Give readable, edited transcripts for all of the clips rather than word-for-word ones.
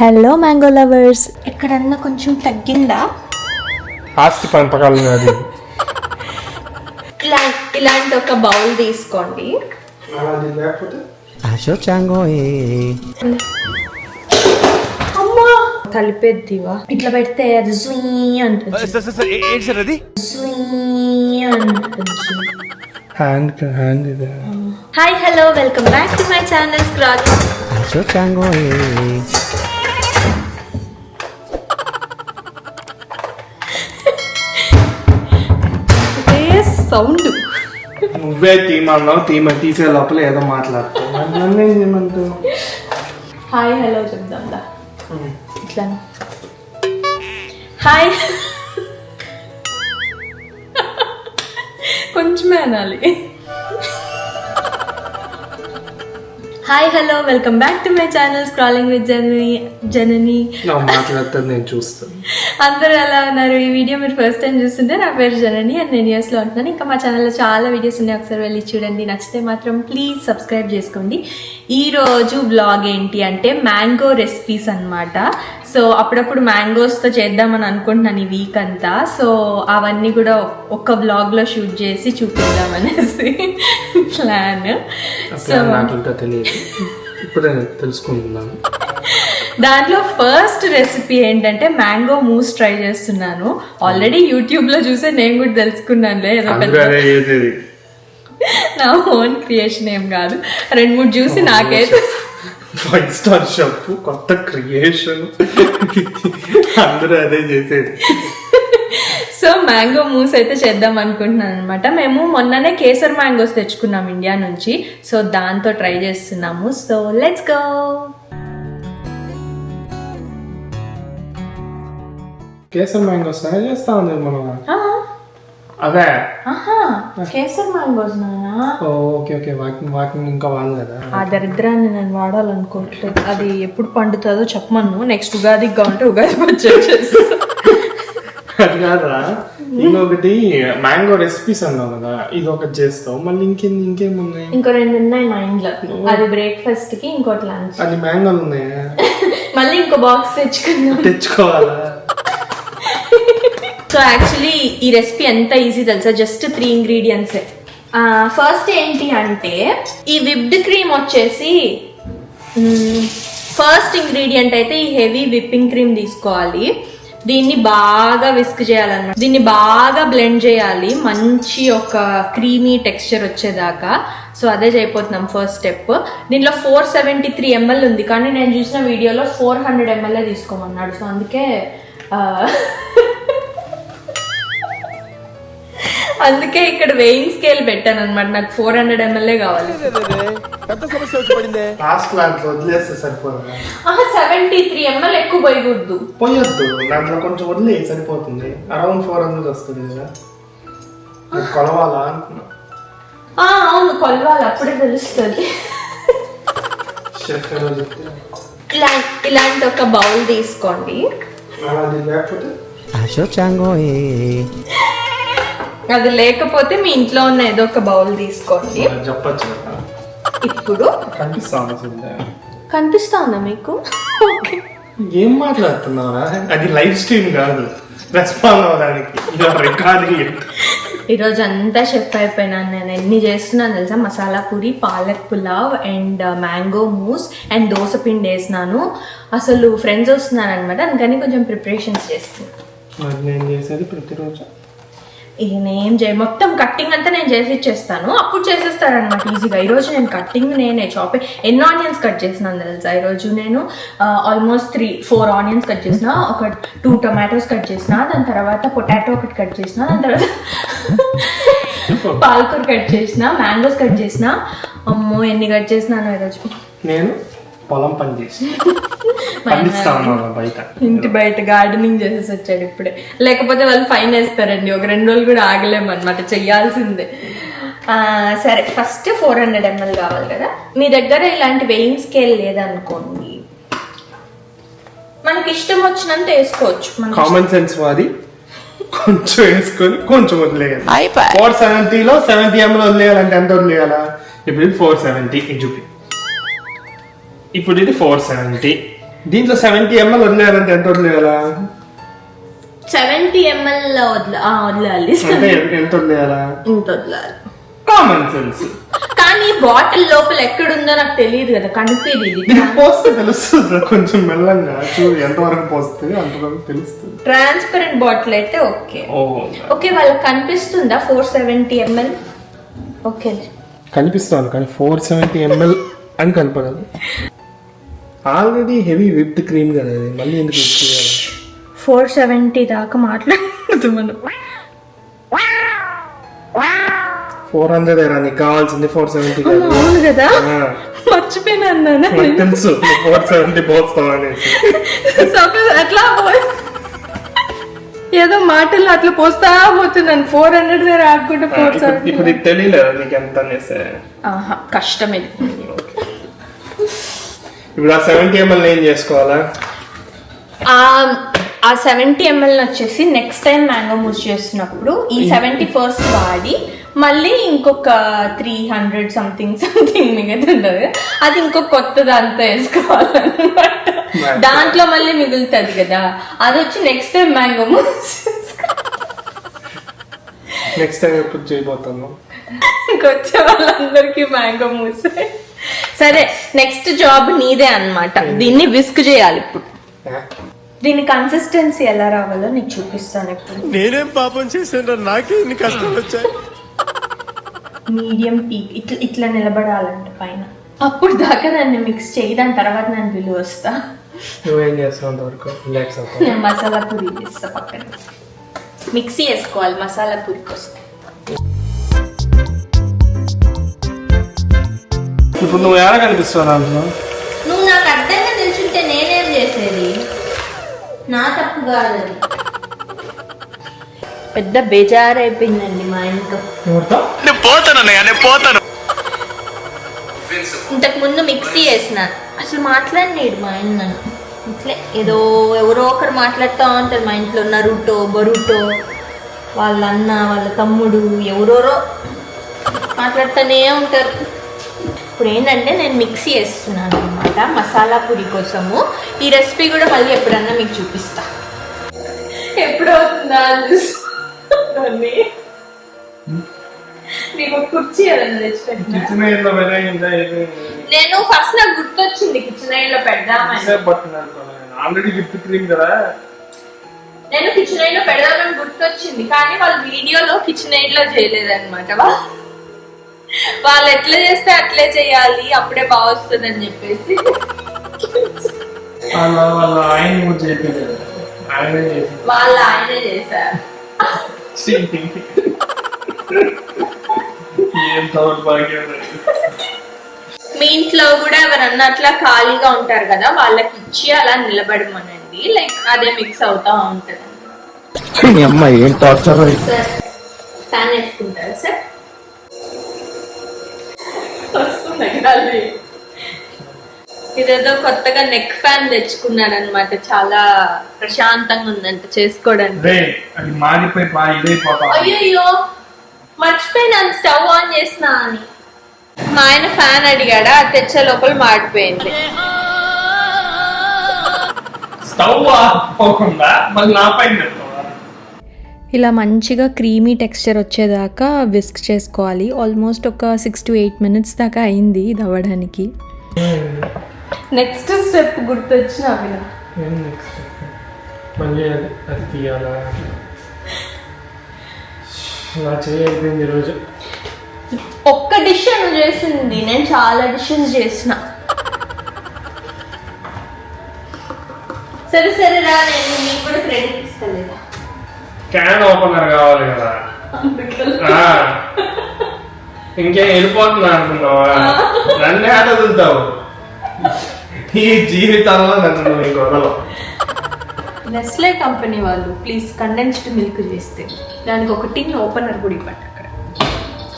Hello mango lovers, ఎక్కడన్నా కొంచెం తగ్గిందా? ఆస్తి పంపకాలు అది ఇలాంటి ఒక బౌల్ తీసుకోండి. అమ్మా కలిపేద్దివా, ఇట్లా పెడితే అది జుయ్ అంటుంది. హ్యాండ్ ఇది. Hi hello, welcome back to my channel scrolling. Sound నువ్వే తీమన్నావు, తీసే లోపల ఏదో మాట్లాడుతావు. నన్ను ఏం చేయమంటావు? హాయ్ హలో చెప్దాం దా. ఇట్లా హాయ్ కొంచెమే అనాలి. Hi hello, welcome back to my channel scrolling with Janani. మాట్లాడుతుంది నేను చూస్తాను. అందరూ ఎలా ఉన్నారు? ఈ వీడియో మీరు ఫస్ట్ టైం చూస్తుంటే నా పేరు జనని అండ్ నేను యూఎస్లో ఉంటున్నాను. ఇంకా మా ఛానల్లో చాలా వీడియోస్ ఉన్నాయి, ఒకసారి వెళ్ళి చూడండి. నచ్చితే మాత్రం ప్లీజ్ సబ్స్క్రైబ్ చేసుకోండి. ఈరోజు బ్లాగ్ ఏంటి అంటే మ్యాంగో రెసిపీస్ అన్నమాట. సో అప్పుడప్పుడు మ్యాంగోస్తో చేద్దామని అనుకుంటున్నాను ఈ వీక్ అంతా. సో అవన్నీ కూడా ఒక్క బ్లాగ్లో షూట్ చేసి చూపిద్దామనేసి ప్లాన్. సో తెలియదు, ఇప్పుడే తెలుసుకుంటున్నాను. దాంట్లో ఫస్ట్ రెసిపీ ఏంటంటే మ్యాంగో మూస్ ట్రై చేస్తున్నాను. ఆల్రెడీ యూట్యూబ్లో చూసే నేను కూడా తెలుసుకున్నాను, ఏదో నా ఓన్ క్రియేషన్ ఏం కాదు. 2-3 చూసి నాకైతే 5 స్టార్ షెఫ్ కొత్త క్రియేషన్ అందరూ అదే చేసేది. సో మ్యాంగో మూస్ అయితే చేద్దాం అనుకుంటున్నాను అనమాట. మేము మొన్ననే కేసర్ మ్యాంగోస్ తెచ్చుకున్నాం ఇండియా నుంచి. సో దాంతో ట్రై చేస్తున్నాము. So let's go. Kesar mangoes చేస్తా ఉంది మనం. అదే కేసర్ మ్యాంగోస్ నానా. ఓకే ఓకే, వాకింగ్ ఇంకా వాడలేదా? ఆ దరిద్రాన్ని నేను వాడాలనుకోవట్లేదు. అది ఎప్పుడు పండుతుందో చెప్పమను. నెక్స్ట్ ఉగాదిగా ఉంటే ఉగాది పచ్చడి చేస్తా. అది కాదురా, ఇంకొకటి మ్యాంగో రెసిపీస్ అన్నావు కదా, ఇది ఒకటి చేస్తావు, మళ్ళీ ఇంకేమున్నాయి? ఇంకో 2 ఉన్నాయి మా ఇంట్లో. అది బ్రేక్ఫాస్ట్ కి, ఇంకోటి లంచ్. అది మ్యాంగోలు ఉన్నాయా? మళ్ళీ ఇంకో బాక్స్ తెచ్చుకోవాలా? సో యాక్చువల్లీ ఈ రెసిపీ ఎంత ఈజీ తెలుసా, జస్ట్ 3 ఇంగ్రీడియంట్స్. ఫస్ట్ ఏంటి అంటే ఈ విప్డ్ క్రీమ్ వచ్చేసి, ఫస్ట్ ఇంగ్రీడియంట్ అయితే ఈ హెవీ విప్పింగ్ క్రీమ్ తీసుకోవాలి. దీన్ని బాగా విస్క్ చేయాలన్నమాట. దీన్ని బాగా బ్లెండ్ చేయాలి, మంచి ఒక క్రీమీ టెక్స్చర్ వచ్చేదాకా. సో అదే చేయబోతున్నాం ఫస్ట్ స్టెప్. దీంట్లో 473 ml ఉంది, కానీ నేను చూసిన వీడియోలో 400 ml తీసుకోమన్నాడు. సో అందుకే ఇక్కడ వెయింగ్ స్కేల్ పెట్టాను అనమాట. నాకు 400 ml కావాలి. 73 ml ఎక్కువ పోయకూడదు. దాంట్లో కొంచెం వదిలే సరిపోతుంది. అరౌండ్ 400 వస్తుంది కదా, కొలవాలా అనుకున్నా. అవును, కొలవాలి, అప్పుడే తెలుస్తుంది. ఇలాంటి ఒక బౌల్ తీసుకోండి. అది లేకపోతే మీ ఇంట్లో ఉన్న ఏదో ఒక బౌల్ తీసుకోండి. చెప్పచ్చు. ఇప్పుడు కనిపిస్తా ఉందా మీకు? ఏం మాట్లాడుతున్నారా? అది లైవ్ స్ట్రీమ్ కాదు, రెస్పాండ్ అవడానికి రికార్డింగ్. ఈరోజు అంతా షెఫ్ అయిపోయినాను. నేను ఎన్ని చేస్తున్నాను తెలుసా? Masala puri, palak pulao and mango mousse and dosa పిండి వేసినాను. అసలు ఫ్రెండ్స్ వస్తున్నారు అనమాట, అందుకని కొంచెం ప్రిపరేషన్స్ చేస్తాను. నేను చేసేది ప్రతిరోజు నేనేం మొత్తం కట్టింగ్ అంతా నేను చేసి ఇచ్చేస్తాను, అప్పుడు చేసేస్తారనమాట ఈజీగా. ఈరోజు నేను కట్టింగ్ నేనే చాపింగ్. ఎన్ని ఆనియన్స్ కట్ చేసినాను తెలుసా? ఈరోజు నేను ఆల్మోస్ట్ 3-4 ఆనియన్స్ కట్ చేసిన, ఒక 2 టొమాటోస్ కట్ చేసిన, దాని తర్వాత పొటాటో ఒకటి కట్ చేసిన, దాని తర్వాత పాలకూర కట్ చేసిన, మ్యాంగోస్ కట్ చేసిన. అమ్మో ఎన్ని కట్ చేసినాను ఈరోజు. నేను పొలం పని చేసి ఇంటి బయట గార్డెనింగ్ చేసేసి వచ్చాడు ఇప్పుడే. లేకపోతే వాళ్ళు ఫైన్ వేస్తారండి. ఒక 2 రోజులు కూడా ఆగలేము అనమాట, చెయ్యాల్సిందే. సరే, ఫస్ట్ 400 ml కావాలి కదా. మీ దగ్గర ఇలాంటి వెయింగ్ స్కేల్ లేదనుకోండి, మనకి ఇష్టం వచ్చినంత వేసుకోవచ్చు. కామన్ సెన్స్ వాది కొంచెం వేసుకొని కొంచెం వదిలేయాలి. 470లో 70 ml వదిలేయాలంటే ఎంత వదిలేయాలా? ఇప్పుడు 470 చూపి. ఇప్పుడు ఇది 470. దీంట్లో 70 ml వదిలేయాలంటే ఎంత వదిలేయాలా? 70 ml వదలాలి. అంటే ఎంత వదిలేయాలా? ఇంత వదలాలి. Common sense. కానీ బాటిల్ లోపల ఎక్కడుందో నాకు తెలియదు కదా, కనిపించేది. ఇది పోస్తే తెలుస్తుంది కొంచెం మెల్లంగా. చూడు ఎంతవరకు పోస్తే అంతవరకు తెలుస్తుంది. ట్రాన్స్పరెంట్ బాటిల్ అయితే ఓకే. ఓకే, వాళ్ళకి కనిపిస్తుందా 470 ml? ఓకే కనిపిస్తాను, కానీ 470 ml అని కనపడదు. ఆల్రెడీ హెవీ విప్డ్ క్రీమ్ కదా అది, మళ్ళీ ఎందుకు 470 దాకా మాట్లాడదు మనం. 400 era నీకు కావాల్సింది 470 కాదు. అవును కదా, మర్చిపోయినా అన్నాను. నాకు తెలుసు 470 పోస్తావు అనేసి. అట్లా ఏదో మాటల్లో అట్లా పోస్తా పోతున్నాను. 400 దగ్గర ఆడుకుంటే 470. ఇప్పుడు నీకు తెలియలేదు నీకు ఎంత అనేసి. కష్టం ఇది. ఇప్పుడు ఆ 70 ml ఏం చేసుకోవాలా? ఆ 70 ml వచ్చేసి నెక్స్ట్ టైం మ్యాంగో మూస్ చేస్తున్నప్పుడు ఈ 70 ఫస్ట్ వాడి మళ్ళీ ఇంకొక 300 సంథింగ్ మిగతా ఉంటుంది, అది ఇంకొక కొత్త దాంతో వేసుకోవాలన్నమాట. దాంట్లో మళ్ళీ మిగులుతుంది కదా, అది వచ్చి next time mango mousse. Next time ఎప్పుడు చేయబోతాను? ఇంకొచ్చే వాళ్ళందరికీ మ్యాంగో మూస్. సరే, నెక్స్ట్ జాబ్ నీదే అన్నమాట. దీన్ని విస్క్ చేయాలి. ఇప్పుడు దీని కన్సిస్టెన్సీ ఎలా రావాలో నీకు చూపిస్తాను. ఇప్పుడు నేనేం పాపం చేశాను, నాకే ఇన్ని కష్టాలు వచ్చాయి. మీడియం పీక్ ఇట్లా నిలబడాలంట పైన. అప్పుడు దాకా దాన్ని మిక్స్ చేయి, దాని తర్వాత నేను విలువ వస్తా. నువ్వేం చేస్తావు అంతవరకు? నేను మసాలా పూరి చేస్తా. పక్కన మిక్సీ వేసుకోవాలి మసాలా పూరి కోసం. ఇప్పుడు నువ్వు ఎలా కనిపిస్తావు నాకు? నువ్వు నాకు అర్థంగా నిల్చుంటే నేనేం చేసేది? నా తప్పు కాదు, పెద్ద బేజారు అయిపోయిందండి మా ఇంట్లో. ఇంతకు ముందు మిక్సీ వేసిన, అసలు మాట్లాడినాడు మా ఆయన నన్ను. ఇట్లే ఏదో ఎవరో ఒకరు మాట్లాడుతూ ఉంటారు మా ఇంట్లో. నరుటో బరుటో వాళ్ళ అన్న వాళ్ళ తమ్ముడు ఎవరోరో మాట్లాడుతూనే ఉంటారు. ఇప్పుడు ఏంటంటే నేను మిక్సీ వేస్తున్నాను అనమాట మసాలా పూరి కోసము. ఈ రెసిపీ కూడా మళ్ళీ ఎప్పుడన్నా మీకు చూపిస్తా. ఎప్పుడు అవుతుందా మీకు కుర్చీ ఏదన్నా తెచ్చిపెట్టినా? నేను ఫస్ట్ నాకు గుర్తొచ్చింది కిచెన్ ఐడ్లో పెడదామని. నేను కిచెన్ ఐడ్లో పెడదామని గుర్తొచ్చింది, కానీ వాళ్ళు వీడియోలో కిచెన్ ఐడ్లో చేయలేదన్నమాట. వాళ్ళు ఎట్లా చేస్తే అట్లే చేయాలి, అప్పుడే బాగా వస్తుంది అని చెప్పేసి వాళ్ళ ఆయనే చేశారు. మీ ఇంట్లో కూడా ఎవరన్నా అట్లా ఖాళీగా ఉంటారు కదా, వాళ్ళకి ఇచ్చి అలా నిలబడమనండి. లైక్ అదే మిక్స్ అవుతా ఉంటది. ఫ్యాన్ వేసుకుంటారు సార్? ఇదేదో కొత్తగా నెక్ ఫ్యాన్ తెచ్చుకున్నాడు అనమాట. చాలా ప్రశాంతంగా ఉందంట చేసుకోవడానికి. అయ్యో మర్చిపోయినా స్టవ్ ఆన్ చేసినా అని. మా ఆయన ఫ్యాన్ అడిగాడా, తెచ్చే లోపల మాడిపోయింది. ఇలా మంచిగా క్రీమీ టెక్స్చర్ వచ్చేదాకా విస్క్ చేసుకోవాలి. ఆల్మోస్ట్ ఒక 6 to 8 minutes దాకా అయింది ఇది అవ్వడానికి. నెక్స్ట్ స్టెప్ గుర్తొచ్చిన ఒక్క డిష్ అని చేసింది, నేను చాలా డిషెస్ చేసిన. సరే సరే రా, నేను నీకు కూడా క్రెడిట్ ఇస్తలేదా? క్యాన్ ఓపెనర్ కావాలి కదా, ఇంకేం వెళ్ళిపోతున్నా అనుకున్నావా? నన్నే ఆట వదులుతావు ఈ జీవితంలో. నన్ను నీకు వదలవు. నెస్లే కంపెనీ వాళ్ళు ప్లీజ్ కండెన్స్డ్ మిల్క్ చేస్తే దానికి ఒక టిన్ ఓపెనర్ కూడా ఇవ్వండి. అక్కడ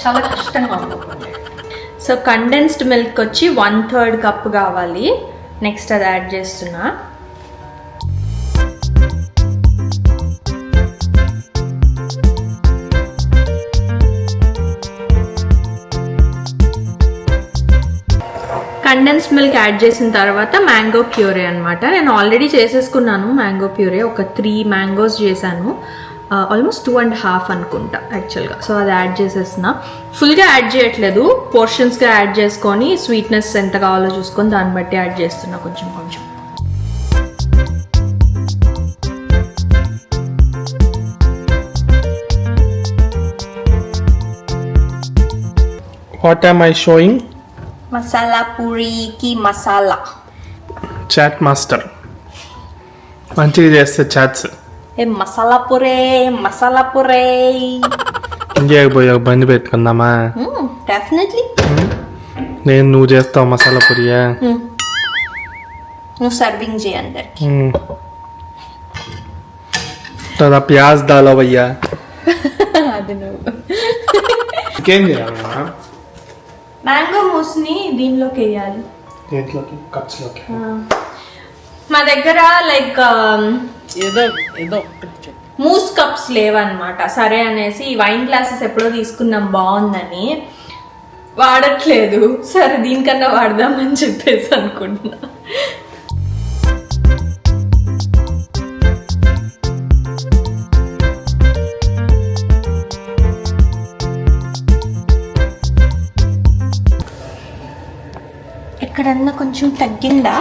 చాలా కష్టంగా ఉంది. సో కండెన్స్డ్ మిల్క్ వచ్చి 1/3 కప్ కావాలి. నెక్స్ట్ అది యాడ్ చేస్తున్నా. కండెన్స్డ్ మిల్క్ యాడ్ చేసిన తర్వాత మ్యాంగో ప్యూరే అనమాట. నేను ఆల్రెడీ చేసేసుకున్నాను మ్యాంగో ప్యూరే. ఒక 3 మ్యాంగోస్ చేశాను, ఆల్మోస్ట్ 2.5 అనుకుంటా యాక్చువల్గా. సో అది యాడ్ చేసేస్తున్నా. ఫుల్గా యాడ్ చేయట్లేదు, పోర్షన్స్గా యాడ్ చేసుకొని స్వీట్నెస్ ఎంత కావాలో చూసుకొని దాన్ని బట్టి యాడ్ చేస్తున్నా కొంచెం కొంచెం. What am I showing? Masala పూరీకి మసాలా. చాట్ మాస్టర్ మంచిగా చేస్తే చాట్స్. ఏ మసాలా పూరే, మసాలా పూరే. ఇండియాకి పోయాక బండి పెట్టుకుందామా? డెఫినెట్లీ. నువ్వు చేస్తావు మసాలా పూరియా? నువ్వు సర్వింగ్ చేయి అందరికి. దా ప్యాజ్ దాలో భయ్యా. అది నువ్వు. ఇంకేం చేయాలన్నా? మ్యాంగో మూస్ని దీనిలోకి వేయాలి. దేంట్లోకి? కప్స్లోకి. మా దగ్గర లైక్ మూస్ కప్స్ లేవన్నమాట. సరే అనేసి వైన్ గ్లాసెస్ ఎప్పుడో తీసుకున్నాం బాగుందని, వాడట్లేదు. సరే దీనికన్నా వాడదామని చెప్పేసి అనుకుంటున్నా. ఎక్కడన్నా కొంచెం తగ్గిందా?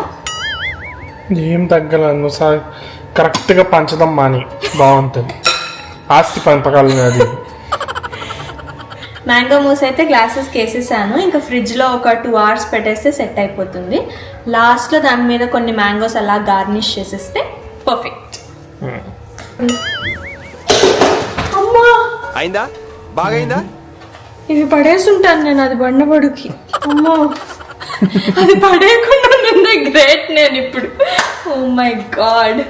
ఏం తగ్గలను సార్, కరెక్ట్గా పంచడం మాని బాగుంటుంది. ఆస్తి పంపకాలు అది. మ్యాంగో మూస్ అయితే గ్లాసెస్కి వేసేసాను. ఇంకా ఫ్రిడ్జ్లో ఒక 2 hours పెట్టేస్తే సెట్ అయిపోతుంది. లాస్ట్లో దాని మీద కొన్ని మ్యాంగోస్ అలా గార్నిష్ చేసేస్తే పర్ఫెక్ట్. అమ్మా, అయిందా? బాగైందా? ఇవి పడేసుంటాను నేను, అది బండబడుకి. అమ్మో, అది పడేయకుండా నిన్నే గ్రేట్ నేను ఇప్పుడు. Oh my god.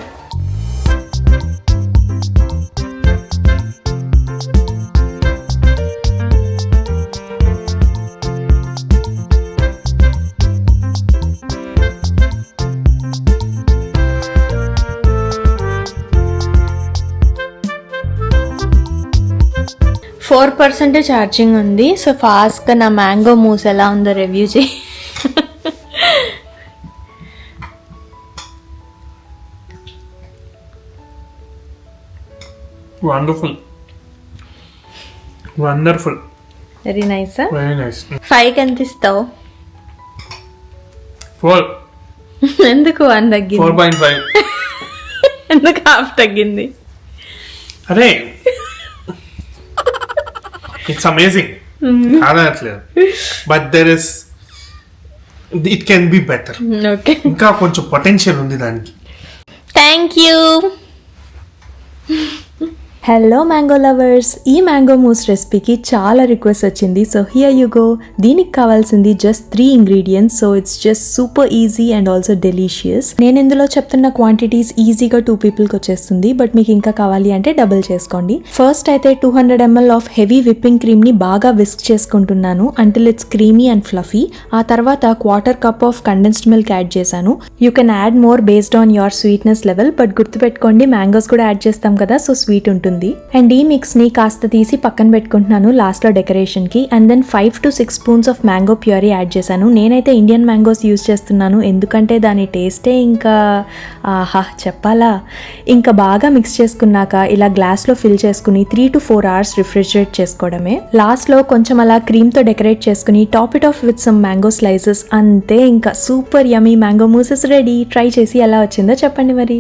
Four 4% charging ఉంది. సో ఫాస్ట్గా నా మ్యాంగో మూస్ ఎలా ఉందో రివ్యూ చేయి. Wonderful, wonderful, very nice. Very nice. 5కి ఎంత ఇస్తావు? 4. ఎందుకు 1 తగ్గింది? 4.5. ఎందుకు హాఫ్ తగ్గింది? అరే ఇట్స్ అమేజింగ్. కాదట్లేదు, but there is, it can be better. Okay, ఇంకా కొంచెం పొటెన్షియల్ ఉంది దానికి. Thank you. Hello mango lovers, ఈ మ్యాంగో మూస్ రెసిపీకి చాలా రిక్వెస్ట్ వచ్చింది. So here you go. దీనికి కావాల్సింది just 3 ingredients. So it's just super easy and also delicious. నేను ఇందులో చెప్తున్న క్వాంటిటీస్ ఈజీగా 2 peopleకి వచ్చేస్తుంది. బట్ మీకు ఇంకా కావాలి అంటే డబుల్ చేసుకోండి. ఫస్ట్ అయితే 200 ml of heavy whipping cream ని బాగా విస్క్ చేసుకుంటున్నాను until it's creamy and fluffy. ఆ తర్వాత 1/4 cup of condensed milk add చేశాను. You can add more based on your sweetness level, but గుర్తుపెట్టుకోండి మ్యాంగోస్ కూడా యాడ్ చేస్తాం కదా, సో స్వీట్ ఉంటుంది. అండ్ ఈ మిక్స్ ని కాస్త తీసి పక్కన పెట్టుకుంటున్నాను లాస్ట్ లో డెకరేషన్ కి. And then 5 to 6 spoons of mango puree add చేశాను. నేనైతే ఇండియన్ మ్యాంగోస్ యూజ్ చేస్తున్నాను, ఎందుకంటే దాని టేస్టే ఇంకా ఆహా చెప్పాలా. ఇంకా బాగా మిక్స్ చేసుకున్నాక ఇలా గ్లాస్ లో ఫిల్ చేసుకుని 3 to 4 hours రిఫ్రిజిరేట్ చేసుకోవడమే. లాస్ట్ లో కొంచెం అలా క్రీమ్ తో డెకరేట్ చేసుకుని top it off with some mango slices. అంతే, ఇంకా super yummy mango mousses ready. Try చేసి ఎలా వచ్చిందో చెప్పండి మరి.